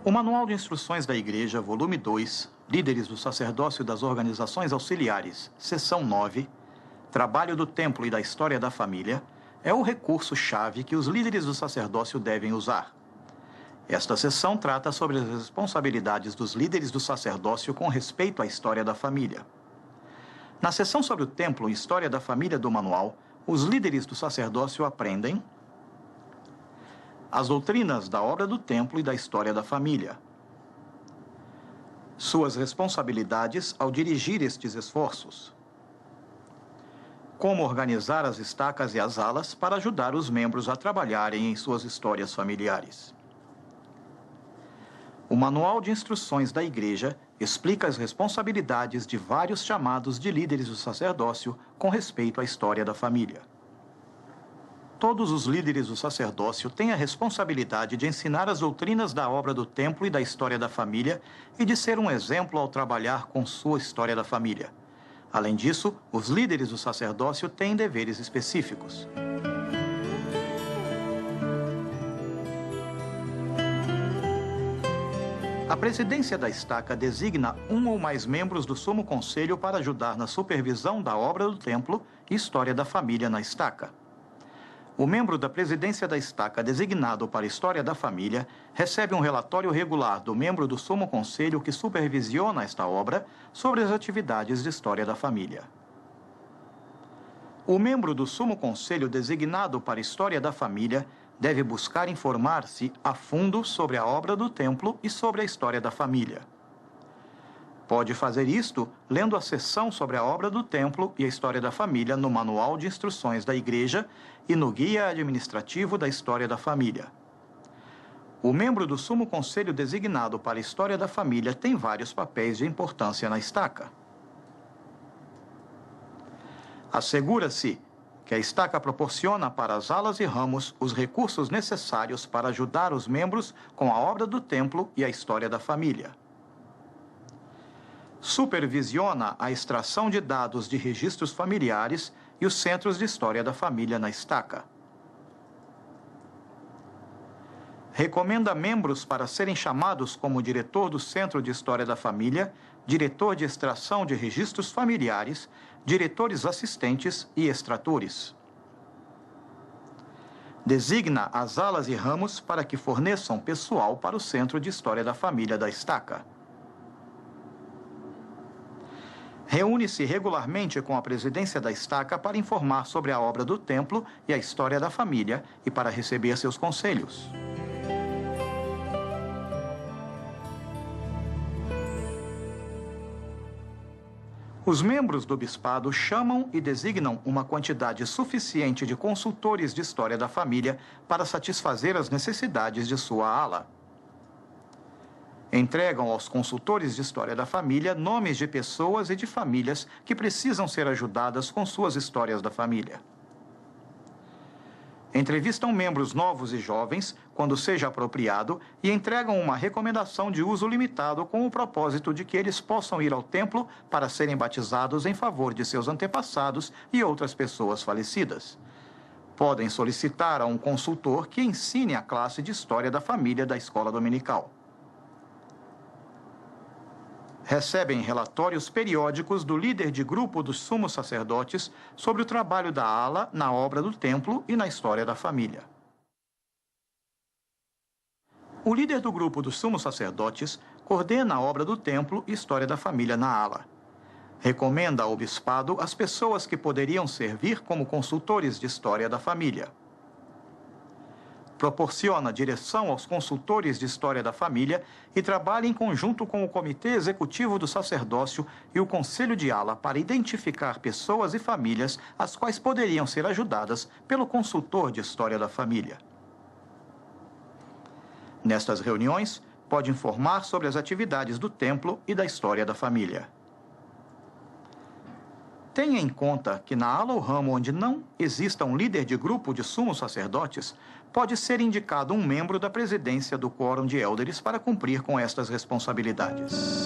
O Manual de Instruções da Igreja, volume 2, Líderes do Sacerdócio e das Organizações Auxiliares, seção 9, Trabalho do Templo e da História da Família, é o recurso-chave que os líderes do sacerdócio devem usar. Esta seção trata sobre as responsabilidades dos líderes do sacerdócio com respeito à história da família. Na seção sobre o templo e história da família do manual, os líderes do sacerdócio aprendem as doutrinas da obra do templo e da história da família, suas responsabilidades ao dirigir estes esforços, como organizar as estacas e as alas para ajudar os membros a trabalharem em suas histórias familiares. O Manual de Instruções da Igreja explica as responsabilidades de vários chamados de líderes do sacerdócio com respeito à história da família. Todos os líderes do sacerdócio têm a responsabilidade de ensinar as doutrinas da obra do templo e da história da família e de ser um exemplo ao trabalhar com sua história da família. Além disso, os líderes do sacerdócio têm deveres específicos. A presidência da estaca designa um ou mais membros do Sumo Conselho para ajudar na supervisão da obra do templo e história da família na estaca. O membro da presidência da estaca designado para a história da família recebe um relatório regular do membro do Sumo Conselho que supervisiona esta obra sobre as atividades de história da família. O membro do Sumo Conselho designado para a história da família deve buscar informar-se a fundo sobre a obra do templo e sobre a história da família. Pode fazer isto lendo a seção sobre a obra do templo e a história da família no Manual de Instruções da Igreja e no Guia Administrativo da História da Família. O membro do Sumo Conselho designado para a história da família tem vários papéis de importância na estaca. Assegura-se que a estaca proporciona para as alas e ramos os recursos necessários para ajudar os membros com a obra do templo e a história da família. Supervisiona a extração de dados de registros familiares e os centros de história da família na estaca. Recomenda membros para serem chamados como diretor do Centro de História da Família, diretor de extração de registros familiares, diretores assistentes e extratores. Designa as alas e ramos para que forneçam pessoal para o Centro de História da Família da estaca. Reúne-se regularmente com a presidência da estaca para informar sobre a obra do templo e a história da família e para receber seus conselhos. Os membros do bispado chamam e designam uma quantidade suficiente de consultores de história da família para satisfazer as necessidades de sua ala. Entregam aos consultores de história da família nomes de pessoas e de famílias que precisam ser ajudadas com suas histórias da família. Entrevistam membros novos e jovens, quando seja apropriado, e entregam uma recomendação de uso limitado com o propósito de que eles possam ir ao templo para serem batizados em favor de seus antepassados e outras pessoas falecidas. Podem solicitar a um consultor que ensine a classe de história da família da escola dominical. Recebem relatórios periódicos do líder de grupo dos sumos sacerdotes sobre o trabalho da ala na obra do templo e na história da família. O líder do grupo dos sumos sacerdotes coordena a obra do templo e história da família na ala. Recomenda ao bispado as pessoas que poderiam servir como consultores de história da família. Proporciona direção aos consultores de história da família e trabalha em conjunto com o Comitê Executivo do Sacerdócio e o Conselho de Ala para identificar pessoas e famílias as quais poderiam ser ajudadas pelo consultor de história da família. Nestas reuniões, pode informar sobre as atividades do templo e da história da família. Tenha em conta que na ala ou ramo onde não exista um líder de grupo de sumos sacerdotes, pode ser indicado um membro da presidência do quórum de élderes para cumprir com estas responsabilidades.